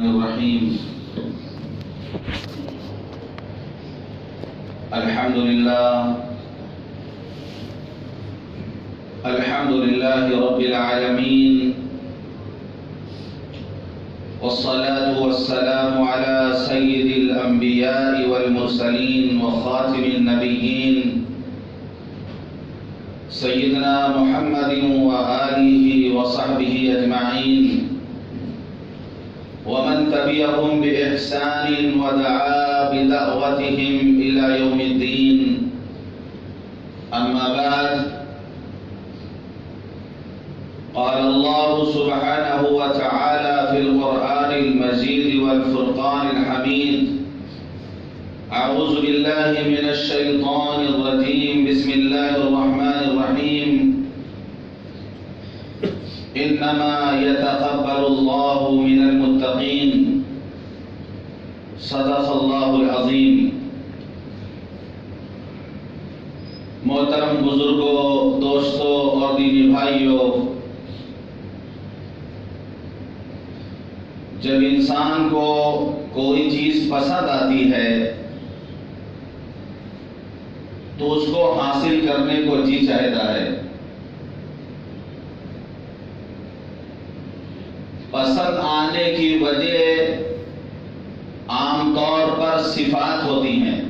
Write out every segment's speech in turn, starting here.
الرحيم. الحمد لله رب العالمين، والصلاة والسلام على سيد الأنبياء والمرسلين وخاتم النبيين سيدنا محمد وآله وصحبه أجمعين، ومن تبعهم بإحسان ودعا بدعوتهم إلى يوم الدين. أما بعد، قال الله سبحانه وتعالى في القرآن المجيد والفرقان الحميد: أعوذ بالله من الشيطان الرجيم، بسم الله الرحمن الرحيم. إنما يتقبل الله من المتقين. صدق الله العظيم. محترم بزرگوں، دوستوں اور دینی بھائیوں، جب انسان کو کوئی چیز پسند آتی ہے تو اس کو حاصل کرنے کو جی چاہتا ہے. پسند آنے کی وجہ عام طور پر صفات ہوتی ہیں.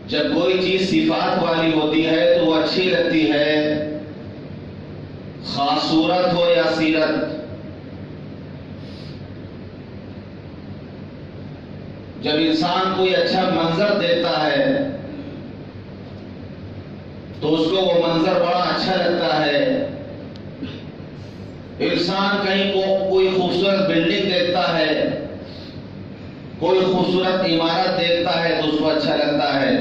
جب کوئی چیز صفات والی ہوتی ہے تو وہ اچھی لگتی ہے، خاص صورت ہو یا سیرت. جب انسان کوئی اچھا منظر دیکھتا ہے تو اس کو وہ منظر بڑا اچھا لگتا ہے. انسان کہیں کوئی خوبصورت بلڈنگ دیکھتا ہے، کوئی خوبصورت عمارت دیکھتا ہے تو اس کو اچھا لگتا ہے.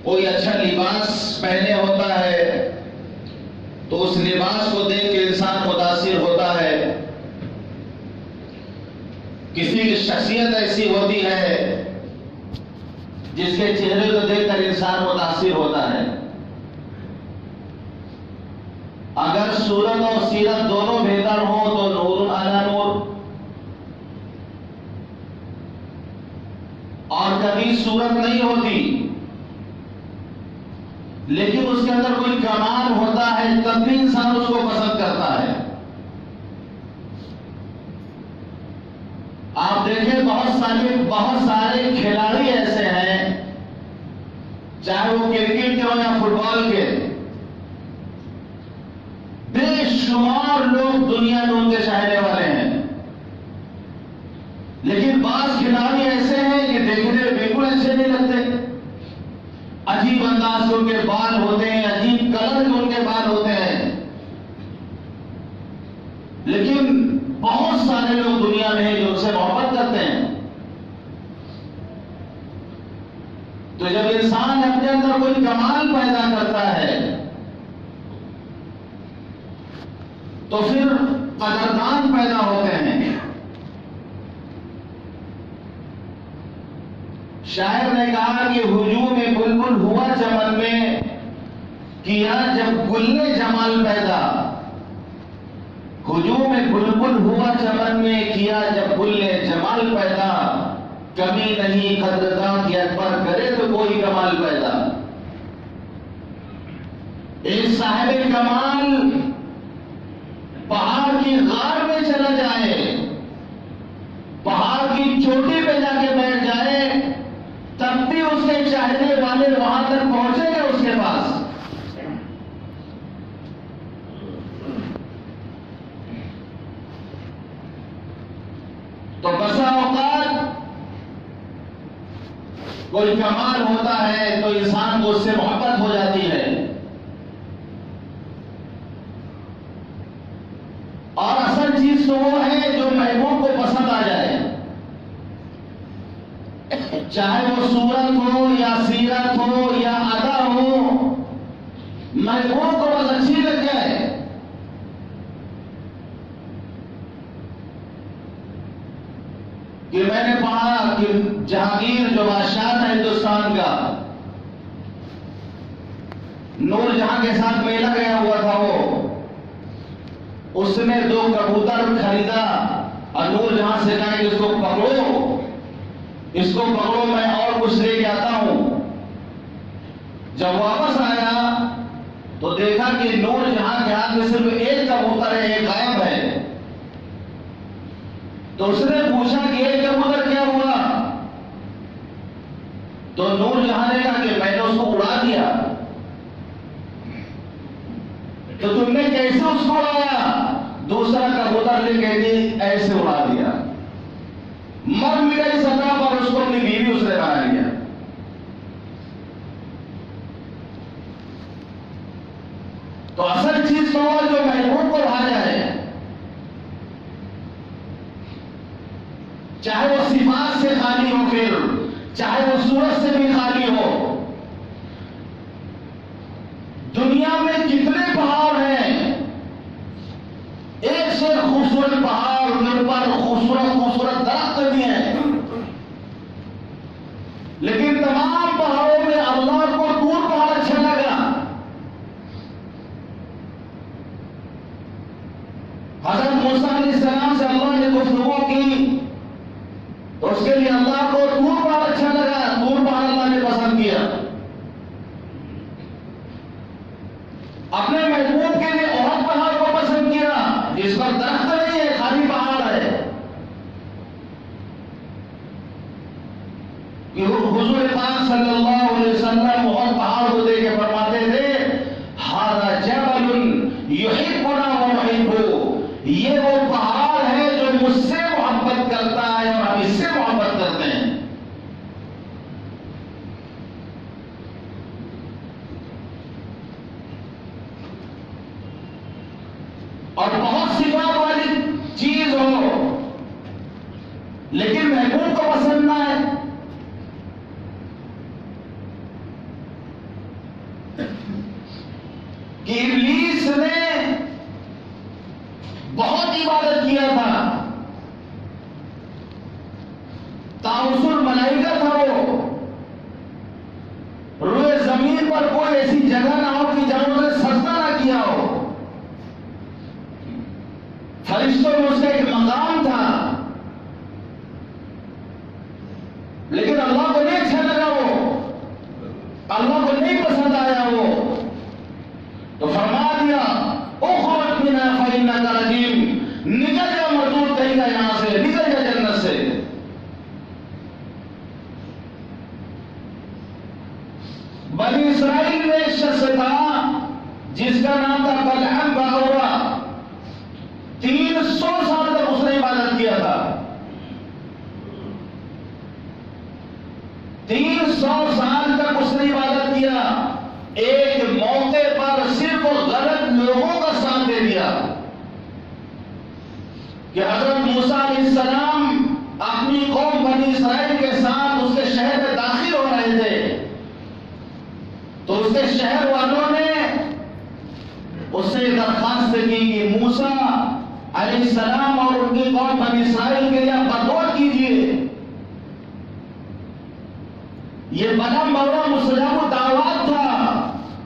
کوئی اچھا لباس پہنے ہوتا ہے تو اس لباس کو دیکھ کے انسان متاثر ہوتا ہے. کسی کی شخصیت ایسی ہوتی ہے جس کے چہرے کو دیکھ کر انسان متاثر ہوتا ہے. اگر صورت اور سیرت دونوں بہتر ہوں تو نور علی نور، اور کبھی صورت نہیں ہوتی لیکن اس کے اندر کوئی کمال ہوتا ہے تب بھی انسان اس کو پسند کرتا ہے. آپ دیکھیں بہت سارے کھلاڑی ایسے ہیں، چاہے وہ کرکٹ کے ہو یا فٹ بال کے، بے شمار لوگ دنیا میں ان کے چاہنے والے ہیں. لیکن بعض کھلاڑی ایسے ہیں کہ دیکھنے میں بالکل اچھے نہیں لگتے. عجیب انداز کے ان کے بال ہوتے ہیں، عجیب کلر کے ان کے بال ہوتے ہیں، لیکن بہت سارے لوگ دنیا میں ہیں جو ان سے محبت کرتے ہیں. تو جب انسان اپنے اندر کوئی کمال پیدا کرتا ہے تو پھر قدردان پیدا ہوتے ہیں. شاعر نے کہا کہ ہجوم بلبل ہوا چمن میں، کیا جب گل جمال پیدا. ہجوم بلبل ہوا چمن میں، کیا جب گل جمال پیدا. کمی نہیں قدرداں کی اکبر کرے تو کوئی کمال پیدا. ایک صاحب کمال پہاڑ کی غار میں چلا جائے، پہاڑ کی چوٹی پہ جا کے بیٹھ جائے، تب بھی اس کے چاہنے والے وہاں تک پہنچے گا اس کے پاس. تو بسا اوقات کوئی کمال ہوتا ہے تو انسان کو اس سے محبت ہو جاتی ہے، اور اصل چیز تو وہ ہے جو محبوب کو پسند آ جائے، چاہے وہ صورت ہو یا سیرت ہو یا ادا ہو، محبوب کو بس اچھی لگ جائے. کہ میں نے پڑھا کہ جہانگیر جو بادشاہ تھا ہندوستان کا، نور جہاں کے ساتھ میلہ گیا ہوا تھا اس نے 2 کبوتر خریدا اور نور جہاں سے کہا کہ اس کو پکڑو میں اور کچھ لے کے آتا ہوں۔ جب واپس آیا تو دیکھا کہ نور جہاں کے ہاتھ میں صرف 1 کبوتر ہے، ایک غائب ہے۔ تو اس نے پوچھا کہ 1 کبوتر کیا ہوا؟ تو نور جہاں نے کہا کہ میں نے اس کو اڑا دیا۔ تو تم نے کیسے اس کو اڑایا؟ دوسرا کبوتر لے کے ایسے اڑا دیا۔ مر مٹائی سطح پر اس کو اپنی بیوی اس نے بنا لیا۔ تو اصل چیز تو ہو جو محبوب کو بھا جائے، چاہے وہ صفات سے خالی ہو، پھر چاہے وہ صورت سے بھی خالی ہو۔ دنیا میں جتنے پہاڑ ہیں، ایک سے خوبصورت پہاڑ، ان پر خوبصورت درخت بھی ہیں، لیکن تمام پہاڑوں میں اللہ کو طور پہاڑ اچھا لگا۔ حضرت موسیٰ علیہ السلام سے اللہ نے گفتگو کی تو اس کے لیے اللہ کو طور پہاڑ اچھا لگا، طور پہاڑ اللہ نے پسند کیا۔ اپنے محبوب کے لیے احد پہاڑ کو پسند کیا، جس پر درخت نہیں ہے، خالی پہاڑ ہے۔ حضور پاک صلی اللہ علیہ وسلم احد پہاڑ کو دیکھ کے فرماتے تھے ھذا جبل یحبنا ونحبہ، یہ وہ پہاڑ ہے جو مجھ سے محبت کرتا ہے اور ہم اس سے محبت کرتے ہیں۔ اور بہت صفات والی چیز ہو لیکن محبوب کو پسند نہ ہے، کہ ابلیس نے بہت عبادت کیا تھا، طاؤس الملائکہ تھا وہ، روئے زمین پر کوئی ایسی جگہ نہ ہو کہ جہاں انہوں نے سجدہ نہ کیا ہو۔ فرشتوں میں اس کا ایک مقام تھا، لیکن اللہ کو نہیں اچھا لگا، وہ اللہ کو نہیں پسند آیا وہ، تو فرما دیا اخرج منا فإنک رجیم، نکل جا مردود کہیں گا یہاں سے، نکل جا جنت سے۔ بنی اسرائیل میں ایک شخص تھا جس کا نام تھا بلعام باورا، 300 سال تک اس نے عبادت کیا تھا، 300 سال تک اس نے عبادت کیا۔ ایک موقع پر صرف غلط لوگوں کا ساتھ دے دیا کہ حضرت موسیٰ علیہ السلام اپنی قوم بنی اسرائیل کے ساتھ اس کے شہر میں داخل ہو رہے تھے، تو اس کے شہر والوں نے اس سے درخواست کی کہ موسیٰ علیہ السلام اور ان کی قوم بنی اسرائیل کے لیے بدعا کیجیے۔ یہ بلعام باورا مستجاب الدعوات تھا،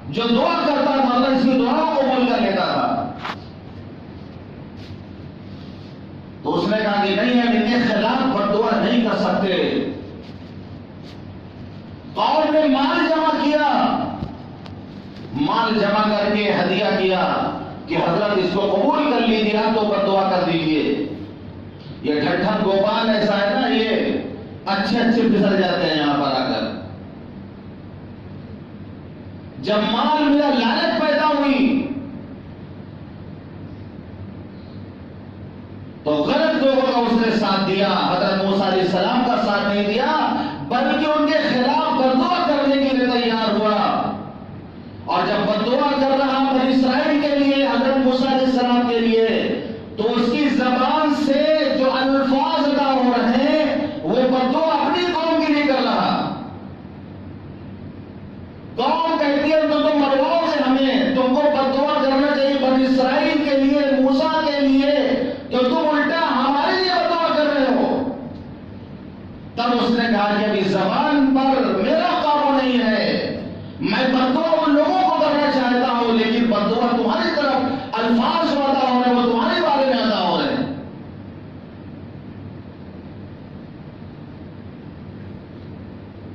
جو دعا کرتا تھا اللہ اس کی دعا کو قبول کر لیتا تھا۔ تو اس نے کہا کہ نہیں، ہم ان کے خلاف بدعا نہیں کر سکتے۔ قوم نے مال جمع کیا، مال جمع کر کے ہدیہ کیا کہ حضرت اس کو قبول کر لیجیے، آپ تو بدعا کر دیجیے۔ یہ ڈھٹھن گوپال ایسا ہے نا، یہ اچھے پھسل جاتے ہیں یہاں پر آ کر۔ جب مال ملا، لالچ پیدا ہوئی، تو غلط لوگوں کا اس نے ساتھ دیا، حضرت موسیٰ علیہ السلام کا ساتھ نہیں دیا، بلکہ ان کے خلاف بدعا کرنے کے لیے تیار ہوا۔ اور جب بدعا کر رہا بنی اسرائیل کے لیے، حضرت موسیٰ علیہ السلام کے لیے، تو اس کی زبان سے جو الفاظ ادا ہو رہے ہیں وہ بدعا اپنی قوم کے لیے کر رہا۔ قوم کہتی ہے تو تم مرواؤ گے ہمیں، تم کو بدعا کرنا چاہیے بنی اسرائیل کے لیے، موسیٰ کے لیے، تو تم الٹا ہمارے لیے بدعا کر رہے ہو۔ تب اس نے کہا کہ ابھی زبان پر میرا قابو نہیں ہے، میں بدعا ان لوگوں کو کرنا بدعا تمہاری طرف الفاظ جو ادا ہو رہے ہیں وہ تمہارے بارے میں ادا ہو رہے ہیں.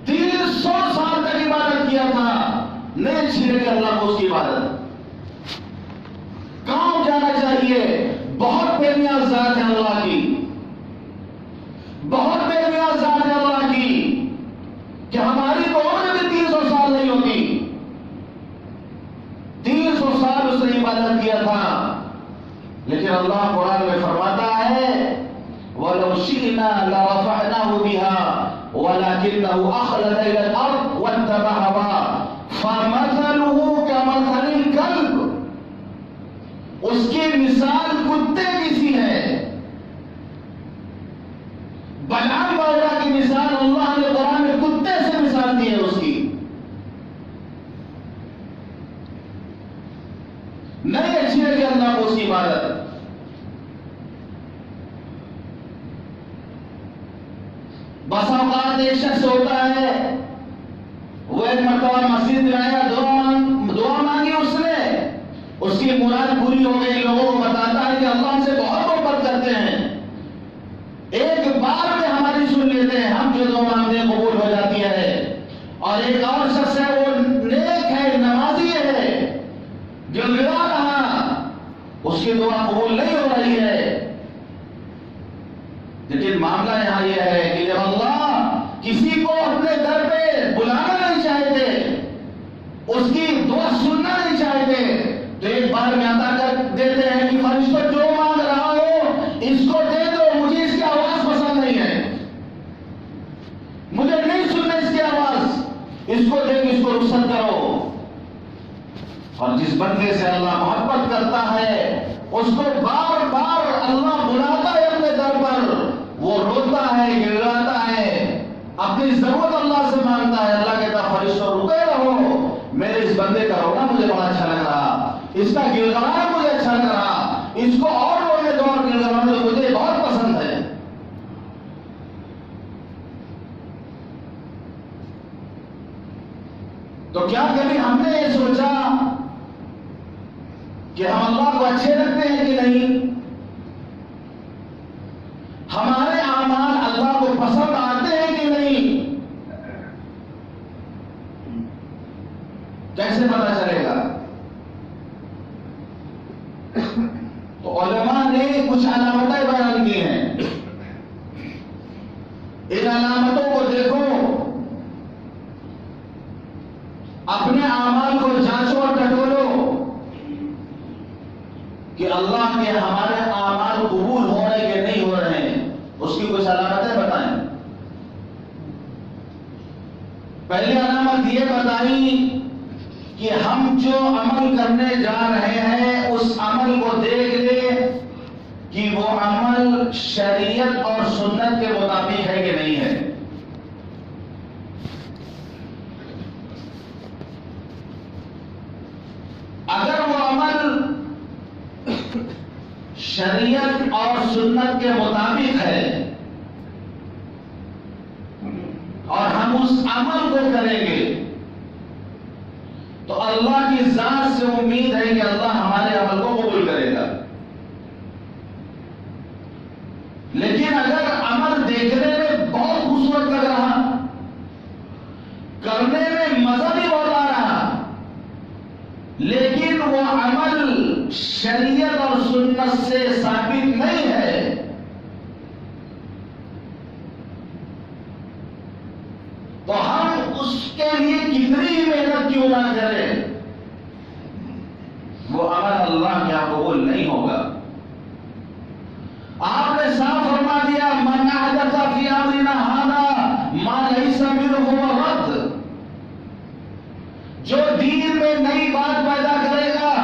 300 سال تک عبادت کیا تھا, نہیں چھینے کے اللہ کو اس کی عبادت. کہاں جانا چاہیے؟ بہت بے نیاز ذات ہے اللہ کی, بہت بے نیاز ذات ہے اللہ کی کہ ہماری تو عمر بھی 300 سال نہیں ہوتی. 300 سال اس نے عبادت کیا تھا, لیکن اللہ قرآن میں فرماتا ہے وَلَوْ شِئْنَا لَرَفَعْنَاهُ بِهَا وَلَكِنَّهُ أَخْلَدَ إِلَى الْأَرْضِ وَاتَّبَعَ هَوَاهُ فَمَثَلُهُ كَمَثَلِ الْكَلْبِ. اس کی مثال کتے کی سی ہے. بلعام باورا کی مثال اللہ نے قرآن میں کتے سے مثال دی ہے اس کی. نہیں اچھی ہے کہ اللہ کو اس کی عبادت. بس اوقات ایک شخص ہوتا ہے, وہ ایک مرتبہ مسجد میں آیا, دعا مانگی اس نے, اس کی مراد پوری ہو گئی. لوگوں کو بتاتا ہے کہ اللہ سے بہت محبت کرتے ہیں, ایک بار میں ہماری سن لیتے ہیں, ہم جو دعا مانگتے ہیں قبول ہو جاتی ہے. اور ایک اور شخص ہے, وہ نیک ہے, نمازی ہے, گڑگڑا رہا, اس کی دعا قبول نہیں ہو رہی ہے. لیکن معاملہ یہاں یہ ہے کہ جب اللہ کسی کو اپنے در پہ بلانا نہیں چاہتے, اس کی دعا سننا نہیں چاہتے, تو ایک بار میں عطا کر دیتے ہیں کہ فرشتوں جو مانگ رہا ہو اس کو دے دو, مجھے اس کی آواز پسند نہیں ہے, مجھے نہیں سننا اس کی آواز, اس کو دے کے اس کو رخصت کرو. اور جس بندے سے اللہ محبت کرتا ہے اس کو بار بار اللہ بلاتا ہے اپنے در پر, وہ روتا ہے, گڑگڑاتا ہے, اپنی ضرورت اللہ سے مانگتا ہے. اللہ کہتا ہے فرشتوں رکے رہو, میرے اس بندے کا رونا مجھے بڑا اچھا لگ رہا, اس کا گڑگڑانا مجھے اچھا لگ رہا, اس کو اور رونے دو اور گڑگڑانا مجھے بہت پسند ہے. تو کیا کبھی ہم نے یہ سوچا کہ ہم اللہ کو اچھے لگتے ہیں کہ نہیں؟ ہمارے اعمال اللہ کو پسند آتے ہیں کہ نہیں؟ کیسے پتا چلے گا؟ تو علماء نے کچھ علامتیں بیان کی ہیں. ان علامتوں کو دیکھو, اپنے اعمال کو جانچو اور ٹٹولو کہ اللہ کے ہمارے اعمال قبول ہو رہے کہ نہیں ہو رہے ہیں. اس کی کچھ علامتیں بتائیں. پہلی علامت یہ بتائیں کہ ہم جو عمل کرنے جا رہے ہیں اس عمل کو دیکھ لیں کہ وہ عمل شریعت اور سنت کے مطابق ہے کہ نہیں ہے. اگر وہ عمل شریعت اور سنت کے مطابق ہے اور ہم اس عمل کو کریں گے تو اللہ کی ذات سے امید ہے کہ اللہ ہمارے عمل کو قبول کرے گا. لیکن اگر عمل دیکھنے میں بہت خوبصورت لگ رہا, کرنے میں مزہ بھی بہت آ رہا, لیکن وہ عمل شریعت اور سنت سے ثابت نہیں ہے, تو ہم اس کے لیے کتنی ہی محنت کیوں نہ کریں, وہ عمل اللہ کے یہاں قبول نہیں ہوگا. آپ نے صاف فرما دیا من احدث فی امرنا ھذا ما لیس منہ فہو رد. جو دین میں نئی بات پیدا کرے گا,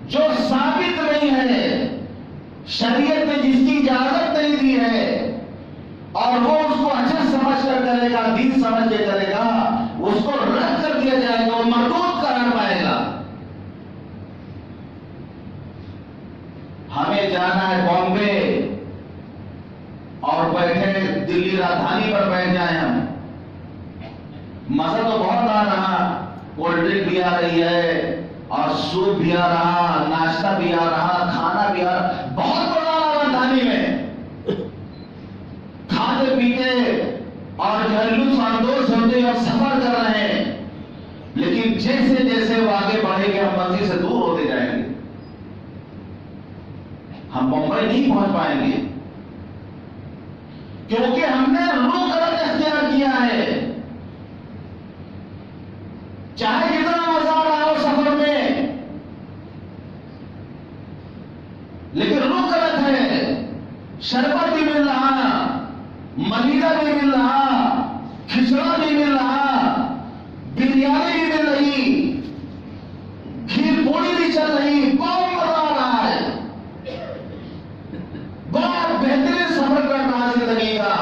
جو ثابت نہیں ہے, شریعت نے جس کی اجازت نہیں دی ہے, اور وہ اس کو اچھا سمجھ کر کرے گا, دین سمجھ کے کرے گا, اس کو رد کر دیا جائے گا, وہ مردود قرار پائے گا. ہمیں جانا ہے بامبے اور بیٹھے دلی راجدھانی پر بیٹھ جائیں ہم, مزہ تو بہت آ رہا، کولڈ ڈرنک بھی آ رہی ہے اور سوپ بھی آ رہا، ناشتہ بھی آ رہا، کھانا بھی آ رہا، بہت مزہ آ رہا دھانی میں، کھاتے پیتے اور جو ہے لطف اندوز ہوتے اور سفر کر رہے ہیں. لیکن جیسے جیسے وہ آگے بڑھیں گے ہم منزل سے دور ہوتے جائیں گے، ہم ممبئی نہیں پہنچ پائیں گے، کیونکہ ہم نے رخ غلط اختیار کیا ہے. چاہے کتنا مزہ آ رہا ہو سفر میں، لیکن رخ غلط ہے. شربت بھی مل رہا، ملیدہ بھی مل رہا، کھچڑا بھی مل رہا، بریانی بھی مل رہی، کھیر پوڑی بھی چل رہی، بہت مزہ آ رہا ہے. بہت بہترین سفر کر رہا زندگی کا،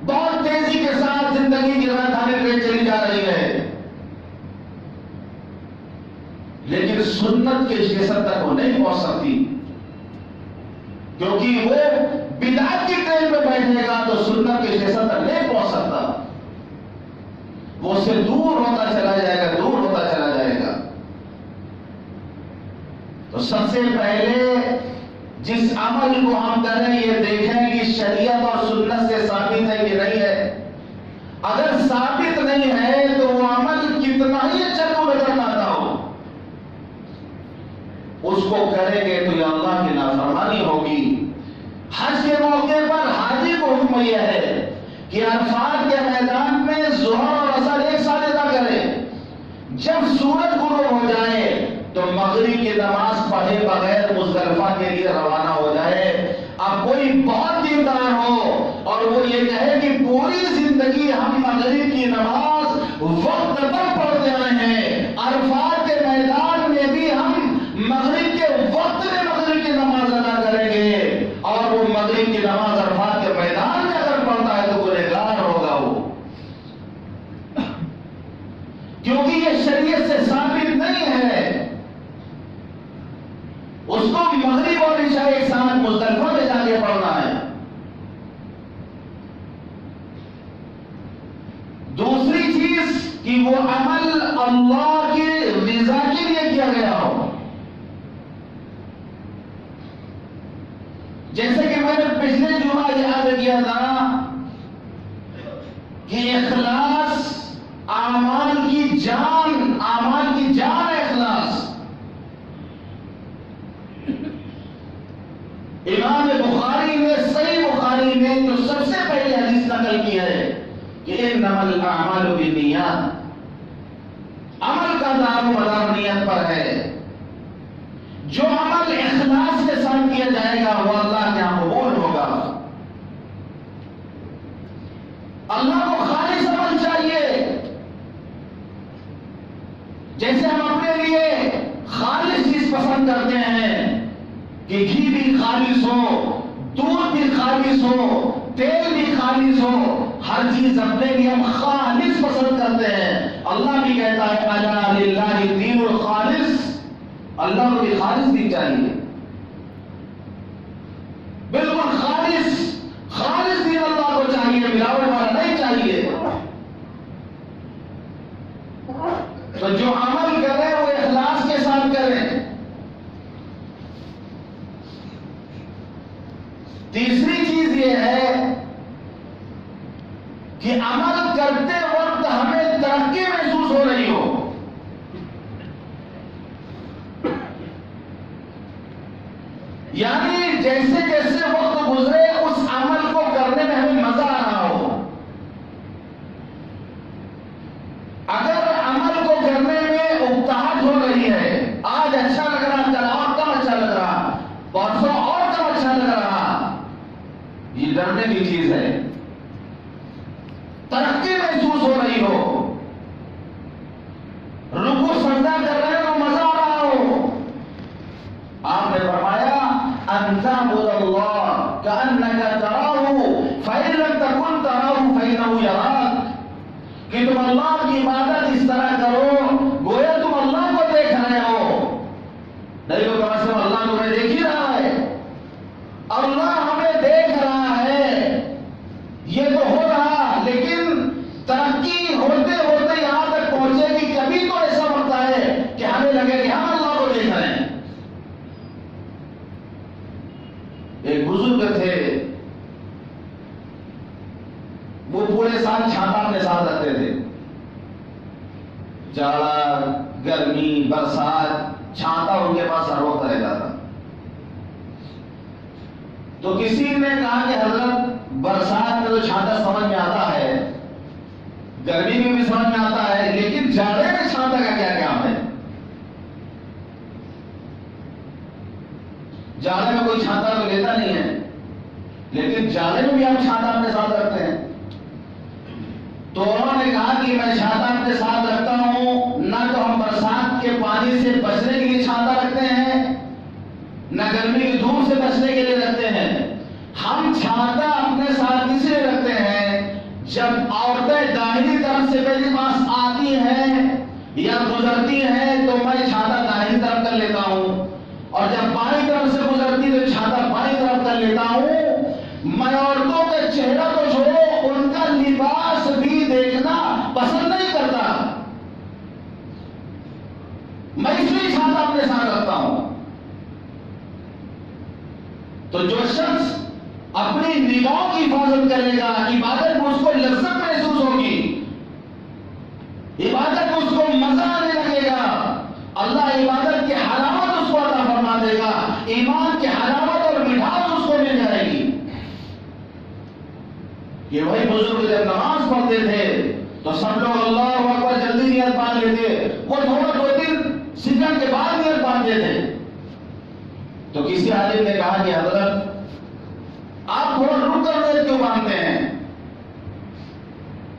بہت تیزی کے ساتھ زندگی کی راجدھانی ٹرین چلی جا رہی ہے. لیکن سنت کے اسٹیشن تک وہ نہیں پہنچ سکتی، کیونکہ وہ بدعت کی ٹرین میں بیٹھے گا تو سنت کے اسٹیشن تک نہیں پہنچ سکتا، وہ اس سے دور ہوتا چلا جائے گا، دور ہوتا چلا جائے گا. تو سب سے پہلے جس عمل کو ہم کریں یہ دیکھیں کہ شریعت اور سنت سے ثابت ہے کہ نہیں ہے. اگر ثابت نہیں ہے تو وہ عمل کتنا ہی اچھا کو نظر آتا ہو، اس کو کریں گے تو یہ اللہ کی نافرمانی ہوگی. حج کے موقع پر حاجی کو حکم یہ ہے کہ عرفات کے میدان میں ظہر اور عصر ایک ساتھ ادا کرے. جب سورج غروب ہو جائے تو مغرب کی نماز پڑھے بغیر مزدلفہ کے لیے روانہ ہو جائے. اب کوئی بہت دیندار ہو اور وہ یہ کہے کہ پوری زندگی ہم مغرب کی نماز وقت پر پڑھتے رہے ہیں، عرفات کے میدان میں بھی ہم مغرب کے وقت میں مغرب کی نماز ادا کریں گے، اور وہ مغرب کی نماز عرفات کے میدان میں اگر پڑھتا ہے تو گنہگار ہوگا وہ، کیونکہ یہ شریعت سے ثابت نہیں ہے. اس کو مغرب اور عشاء ایک ساتھ مزدلفہ میں جا کے پڑھنا ہے. دوسری چیز کہ وہ عمل اللہ کی رضا کے لیے کیا گیا ہو. جیسے کہ میں نے پچھلے جمعہ یاد کیا تھا کہ اخلاص اعمال کی جان ہے. اخلاص امام بخاری نے صحیح بخاری میں جو سب سے پہلے حدیث نقل کی ہے کہ انما الاعمال بالنیات، عمل کا دار و مدار نیت پر ہے. جو عمل اخلاص کے ساتھ کیا جائے گا وہ اللہ کے یہاں قبول ہوگا. اللہ کو خالص عمل چاہیے. جیسے ہم اپنے لیے خالص چیز پسند کرتے ہیں کہ گھی بھی خالص ہو، دودھ بھی خالص ہو، تیل بھی خالص ہو، ہر چیز اپنے لیے ہم خالص پسند کرتے ہیں. اللہ بھی کہتا ہے الا للہ الدین الخالص، اللہ کو بھی خالص دین چاہیے، بالکل خالص دین اللہ کو چاہیے، ملاوٹ والا نہیں چاہیے. تو جو عمل کریں وہ اخلاص کے ساتھ کریں. تیسری چیز یہ ہے کہ عمل کرتے وقت ہمیں ترقی محسوس ہو رہی ہو. یعنی جیسے جیسے وقت گزرے اس عمل کو کرنے میں ہمیں مزہ آ رہا ہو. اگر عمل کو کرنے میں اکتاہٹ ہو رہی ہے، آج اچھا لگ رہا، کل اور کم اچھا لگ رہا، پرسوں اور کم اچھا لگ رہا، یہ ڈرنے کی چیز ہے. ترقی محسوس ہو رہی ہو، رکوع سجدہ کر رہے ہو، مزہ آ رہا ہو. آپ نے فرمایا ان تعبد اللہ کأنک تراہ فإن لم تکن تراہ فإنہ یراک، کہ تم اللہ کی عبادت اس طرح کرو گویا تم اللہ کو دیکھ رہے ہو. نہیں تو کم از کم اللہ تمہیں دیکھ ہی رہا ہے. اللہ ہمیں دیکھ رہا ہے، یہ تو ہو رہا، لیکن ترقی ہوتے ہوتے وہ پورے سال چھاتا اپنے ساتھ رکھتے تھے. جاڑا، گرمی، برسات، چھاتا ان کے پاس ہر وقت رہتا تھا. تو کسی نے کہا کہ حضرت برسات میں تو چھاتا سمجھ میں آتا ہے، گرمی میں بھی سمجھ میں آتا ہے، لیکن جاڑے میں چھاتا کا کیا کام ہے؟ جاڑے میں کوئی چھاتا تو لیتا نہیں ہے، لیکن جاڑے میں بھی ہم چھاتا اپنے ساتھ رکھتے ہیں. تو انہوں نے کہا کہ میں چھاتا اپنے ساتھ رکھتا ہوں، نہ تو ہم برسات کے پانی سے بچنے کے لیے چھاتا رکھتے ہیں، نہ گرمی کی دھوپ سے بچنے کے لیے رکھتے ہیں. ہم چھاتا اپنے ساتھ اس لیے رکھتے ہیں جب عورتیں داہنی طرف سے میرے پاس آتی ہیں یا گزرتی ہیں تو میں چھاتا داہنی طرف کر لیتا ہوں، اور جب بائیں طرف سے گزرتی تو چھاتا بائیں طرف کر لیتا ہوں. میں عورتوں کا چہرہ تو چھوڑو، ان کا لباس بھی دیکھنا پسند نہیں کرتا. میں اس لیے چھاتا اپنے ساتھ رکھتا ہوں. تو جو شخص اپنی نگاہوں کی حفاظت کرے گا، عبادت میں اس کو لذت محسوس ہوگی، عبادت میں اس کو مزہ آنے لگے گا، اللہ عبادت کی حلاوت اس کو عطا فرما دے گا، ایمان کی حلاوت اور مٹھاس اس کو مل جائے گی. یہ وہی بزرگ جب نماز پڑھتے تھے تو سب لوگ اللہ اکبر جلدی نیت باندھ لیتے، وہ تھوڑا 2-3 سیکنڈ کے بعد نیت باندھتے تھے. تو کسی عالم نے کہا کہ حضرت آپ تھوڑا رک کر نیت کیوں باندھتے ہیں؟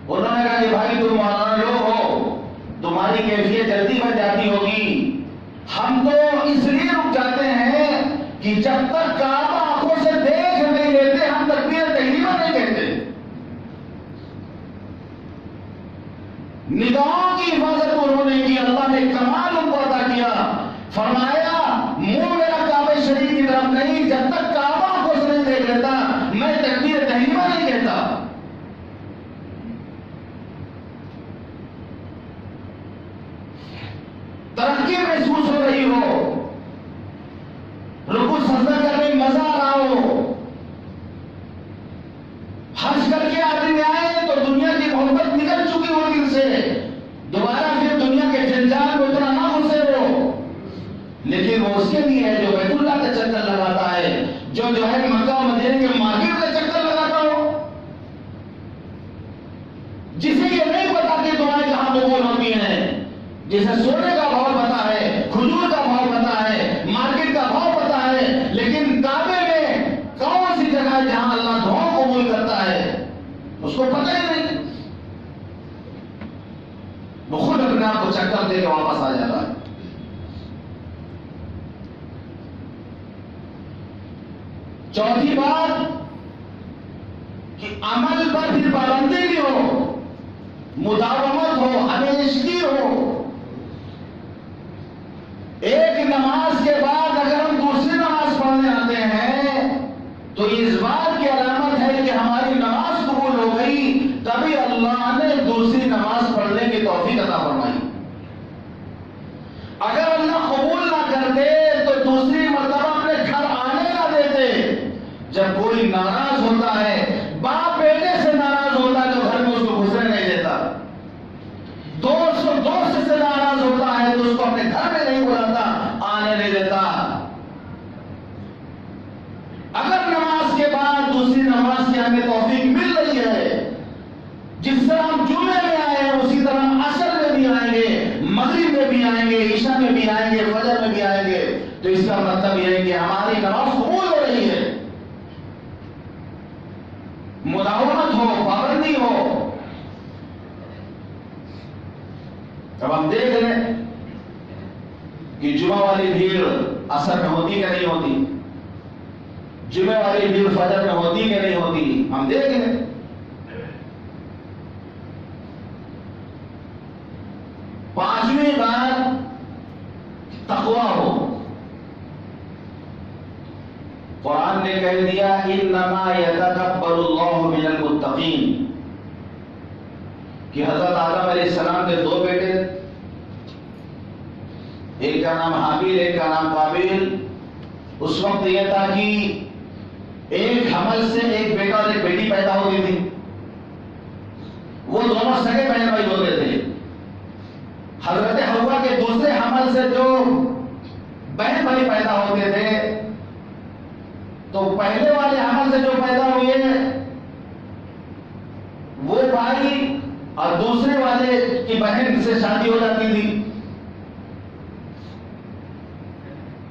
انہوں نے کہا کہ بھائی تم مولانا لوگ ہو، تمہاری کیفیت جلدی بن جاتی ہوگی، ہم تو اس لیے رک جاتے ہیں کہ جب تک کعبہ آنکھوں سے دیکھ نہیں لیتے ہم تکبیر تحریمہ نہیں کہتے. نگاہوں کی حفاظت انہوں نے کی، اللہ نے کمال ان کو عطا کیا. فرمایا منہ میرا کعبہ شریف کی طرف نہیں، جب تک کعبہ آنکھوں سے نہیں دیکھ لیتا میں تکبیر تحریمہ نہیں کہتا. ترقی محسوس ہو رہی ہو، رکوع سجدہ کرنے میں مزہ آ رہا ہو، حج کر کے آدمی آئے تو دنیا کی محبت نکل چکی ہو دل سے، دوبارہ پھر دنیا کے جنجال میں اتنا نہ گھسے ہو. لیکن وہ اس کے لیے ہے جو بیت اللہ کا چکر لگاتا ہے، جو ہے مکہ و مدینے کے مارکیٹ کا چکر لگاتا ہو، جسے یہ نہیں پتا کہ دعائیں کہاں قبول ہوتی ہیں، جسے سونے کا بھاؤ پتا ہے، کھجور کا بھاؤ پتا ہے، مارکیٹ کا بھاؤ پتا ہے، لیکن کعبے میں کون سی جگہ ہے جہاں اللہ دعاؤں قبول کرتا ہے اس کو پتہ ہی نہیں. وہ خود اپنے آپ کو چکر دے کے واپس آ جاتا ہے. چوتھی بات کہ عمل پر پھر پابندی بھی ہو، مداومت ہو، ہمیشگی ہو. ایک نماز کے بعد اگر ہم دوسری نماز پڑھنے آتے ہیں تو اس بات کی علامت ہے کہ ہماری نماز قبول ہو گئی، تبھی اللہ نے دوسری نماز پڑھنے کی توفیق عطا فرمائی. اگر اللہ قبول نہ کرتے تو دوسری مرتبہ اپنے گھر آنے نہ دیتے. جب کوئی ناراض ہوتا ہے، باپ بیٹے سے ناراض ہوتا ہے تو گھر میں اس کو گھسنے نہیں دیتا، دوست سے ناراض ہوتا ہے تو اس کو اپنے گھر میں نہیں بلاتا، آنے نہیں دیتا. اگر نماز کے بعد دوسری نماز کی ہمیں توفیق مل رہی ہے، جس طرح ہم جمعے میں آئے ہیں اسی طرح ہم عصر میں بھی آئیں گے، مغرب میں بھی آئیں گے، عشاء میں بھی آئیں گے، فجر میں بھی آئیں گے، تو اس کا مطلب یہ ہے کہ ہماری نماز قبول ہو رہی ہے. مداومت ہو، پابندی ہو. اب ہم دیکھ رہے ہیں کہ جمعہ والی بھیڑ عصر میں ہوتی کہ نہیں ہوتی، جمعہ والی بھیڑ فجر میں ہوتی کہ نہیں ہوتی، ہم دیکھ رہے ہیں. پانچویں بات تقویٰ ہو. قرآن نے کہہ دیا انما یتقبل اللہ من المتقین، کہ حضرت آدم علیہ السلام کے 2 بیٹے، ایک کا نام حابیل ایک کا نام قابیل. اس وقت یہ تھا کہ ایک حمل سے ایک بیٹا اور ایک بیٹی پیدا ہوئی تھی. دونوں سگے بہن بھائی ہوتے تھے. حضرت حوا کے دوسرے حمل سے جو بہن بھائی پیدا ہوتے تھے تو پہلے والے حمل سے جو پیدا ہوئے وہ بھائی اور دوسرے والے کی بہن سے شادی ہو جاتی تھی.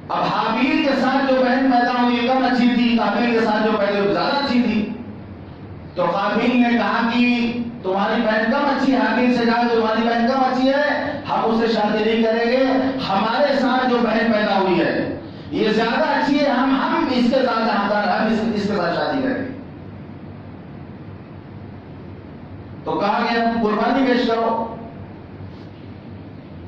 اب حابیل کے ساتھ جو بہن پیدا ہوئی کم اچھی تھی, قابیل کے ساتھ جو پیدا ہوئی زیادہ اچھی تھی. تو قابیل نے کہا کہ تمہاری بہن کم اچھی ہے. حابیل سے کہا تمہاری بہن کم اچھی ہے, ہم اسے شادی نہیں کریں گے. ہمارے ساتھ جو بہن پیدا ہوئی ہے یہ زیادہ اچھی ہے, ہم اس کے ساتھ ہم اس کے ساتھ شادی کریں گے. تو کہا گیا قربانی پیش کرو.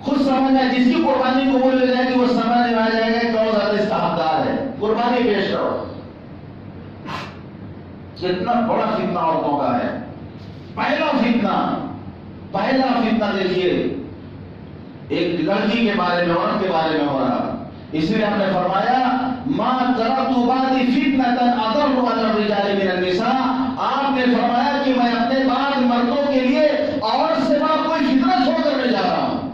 خود سمجھ ہے جس کی قربانی قبول ہو جائے گی وہ سمجھ میں آ جائے گا کون زیادہ اس کا حقدار ہے. قربانی پیش کرو. کتنا بڑا فتنہ عورتوں کا ہے. پہلا فتنہ دیکھیے ایک لڑکی کے بارے میں, عورت کے بارے میں ہو رہا. اس لیے ہم نے فرمایا ما ترکت بعدی فتنة اضر علی الرجال من النساء. آپ نے فرمایا کہ میں اپنے بعد مردوں کے لیے عورت سے بات کوئی فتنہ چھوڑ کر نہیں جا رہا ہوں.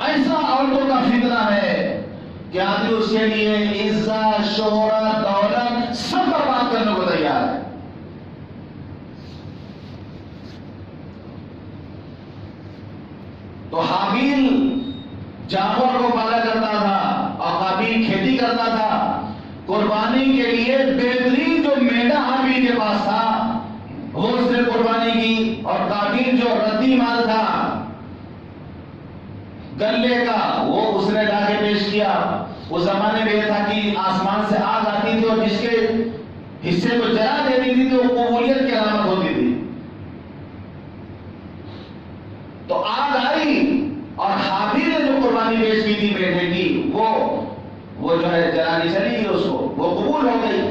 ایسا عورتوں کا فتنہ ہے کہ آدمی اس کے لیے عزت, شہرت, دولت سب برباد کرنے کو تیار ہے. تو حابیل جانور کو پالا کرتا تھا اور قابیل کھیتی کرتا تھا. قربانی کے لیے بہترین جو میڈا حابیل کے پاس تھا وہ اس نے قربانی کی, اور قابیل جو ردی مال تھا گلے کا وہ اس نے لا کے پیش کیا. اس زمانے میں یہ تھا کہ آسمان سے آگ آتی تھی اور جس کے حصے کو جلا دیتی تھی تو وہ قبولیت کی علامت ہوتی تھی. تو آگ آئی اور حابیل نے جو قربانی پیش کی تھی بیٹے کی وہ جو ہے جلانی چلی گئی, اس کو وہ قبول ہو گئی,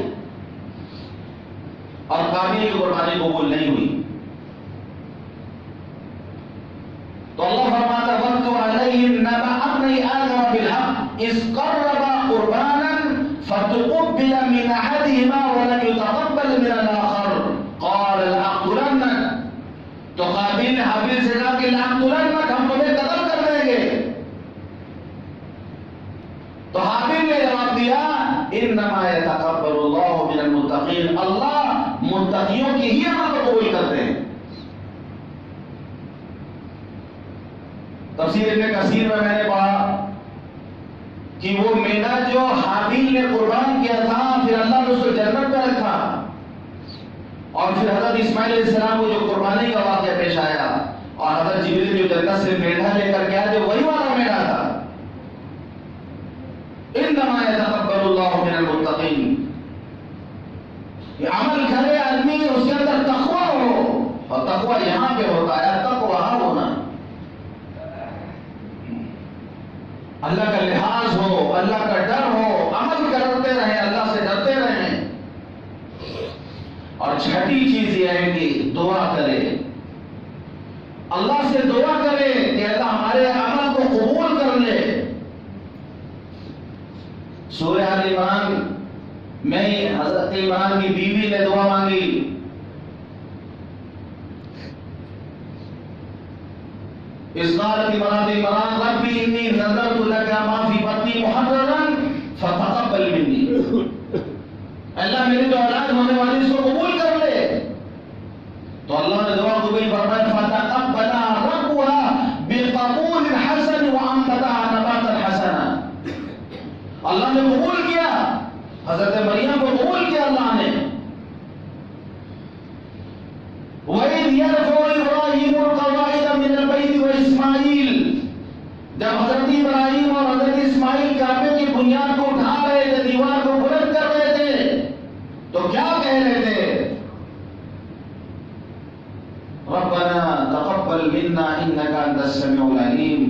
اور قابیل کی قربانی قبول نہیں ہوئی. تو اللہ فرماتا وَاتْلُ عَلَيْهِمْ نَبَأَ ابْنَيْ آدَمَ بِالْحَقِّ إِذْ قَرَّبَا قُرْبَانًا فَتُقُبِّلَ مِنْ أَحَدِهِمَا وَلَمْ يُتَقَبَّلْ مِنَ الْآخَرِ قَالَ لَأَقْتُلَنَّكَ. تو قابیل نے حابیل سے کہا کہ لَأَقْتُلَنَّكَ, ہم تمہیں قتل کر دیں گے. تو حابیل نے جواب دیا انما يتقبل الله من المتقين, اللہ متقیوں کی ہی عمل کو قبول کرتے ہیں. تفسیر ابن کثیر میں نے پڑھا کہ وہ مینا جو حابیل نے قربان کیا تھا پھر اللہ نے اس کو جنت میں رکھا, اور پھر حضرت اسماعیل علیہ السلام کو جو قربانی کا واقعہ پیش آیا اور حضرت جبریل جو جنت سے مینا لے کر گیا جو وہی والا مینا تھا. انما يتقبل الله من المتقين. یہ عمل کرے آدمی اس کے اندر تقوی ہو, اور تقوی یہاں پہ ہوتا ہے, تقوی وہاں ہونا, اللہ کا لحاظ ہو, اللہ کا ڈر ہو, عمل کرتے رہیں, اللہ سے ڈرتے رہیں. اور چھٹی چیز یہ ہے کہ دعا کرے, اللہ سے دعا کرے کہ اللہ ہمارے عمل کو قبول کر لے. سورہ آل عمران میں حضرت عمران کی بیوی نے دعا مانگی, اس قالت امرأة عمران ربی انی نذرت لک ما فی بطنی محررا فتقبل منی. اللہ میری جو اولاد ہونے والی اس کو قبول کر لے. تو اللہ نے دعا قبول فرمایا فتقبلها ربها بقبول حسن وانبتها نباتا حسنا. اللہ نے قبول کیا, حضرت مریم کو قبول کیا اللہ نے. وَإِذْ يَرْفَعُ إِبْرَاهِيمُ الْقَوَاعِدَ مِنَ الْبَيْتِ وَإِسْمَاعِيلُ. جب حضرت ابراہیم اور حضرت اسماعیل کعبے کی بنیاد کو اٹھا رہے تھے, دیوار کو بلند کر رہے تھے, تو کیا کہہ رہے تھے؟ رَبَّنَا تَقَبَّلْ مِنَّا إِنَّكَ أَنْتَ السَّمِيعُ الْعَلِيمُ.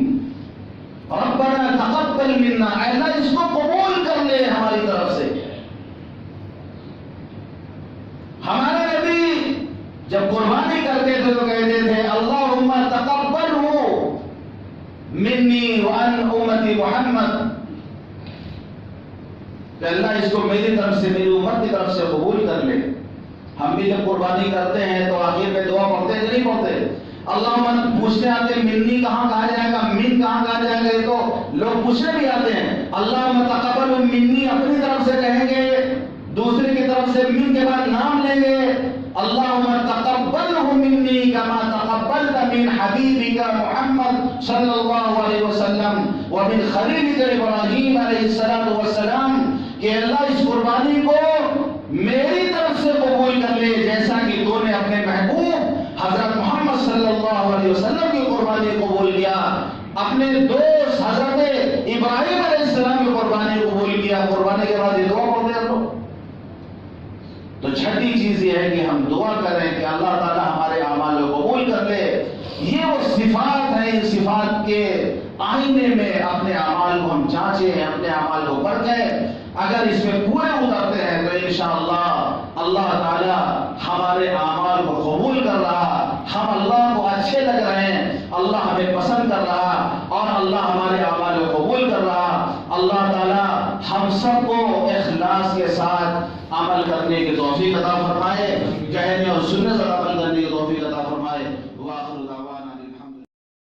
ربنا تقبل منا, اللہ اس کو قبول کر لے ہماری طرف سے. ہمارے نبی جب قربانی کرتے تھے تو کہتے تھے اللہم تقبلہ منی وعن امتی محمد, کہ اللہ اس کو میری طرف سے, میری امت کی طرف سے قبول کر لے. ہم بھی جب قربانی کرتے ہیں تو آخر میں دعا پڑھتے ہیں کہ نہیں پڑھتے؟ اللہم پوچھنے آتے ہیں منی کہاں کہا جائے گا، من کہاں کہا جائے گا، یہ تو لوگ پوچھنے بھی آتے ہیں. اللہم تقبل منی اپنی طرف سے کہیں گے، دوسرے کی طرف سے من کے بعد نام لیں گے. اللہم تقبلہ منی کما تقبلت من حبیبک محمد صلی اللہ علیہ وسلم ومن خلیلک ابراہیم علیہ السلام، کہ اللہ اس قربانی کو میری طرف سے قبول کر لے جیسا کہ تو نے اپنے محبوب حضرت محمد صلی اللہ علیہ وسلم کی قربانی قبول کیا، اپنے دوست حضرت ابراہیم علیہ السلام کی قربانی قبول کیا. قربانی کے بعد یہ دعا پڑھتے ہیں لوگ. تو چھٹی چیز یہ ہے کہ ہم دعا کریں کہ اللہ تعالی ہمارے اعمال کو قبول کر لے. یہ وہ صفات ہیں، ان صفات کے آئینے میں اپنے اعمال کو ہم جانچیں، اپنے اعمال کو پرکھیں. اگر اس میں پورے اترتے ہیں تو انشاءاللہ اللہ تعالی ہمارے اعمال کو قبول کر رہا، ہم اللہ کو اچھے لگ رہے ہیں، اللہ ہمیں پسند کر رہا اور اللہ ہمارے اعمال کو قبول کر رہا. اللہ تعالی ہم سب کو اخلاص کے ساتھ عمل کرنے کی توفیق عطا فرمائے، کہنے اور سننے سے عمل کرنے کی توفیق عطا فرمائے.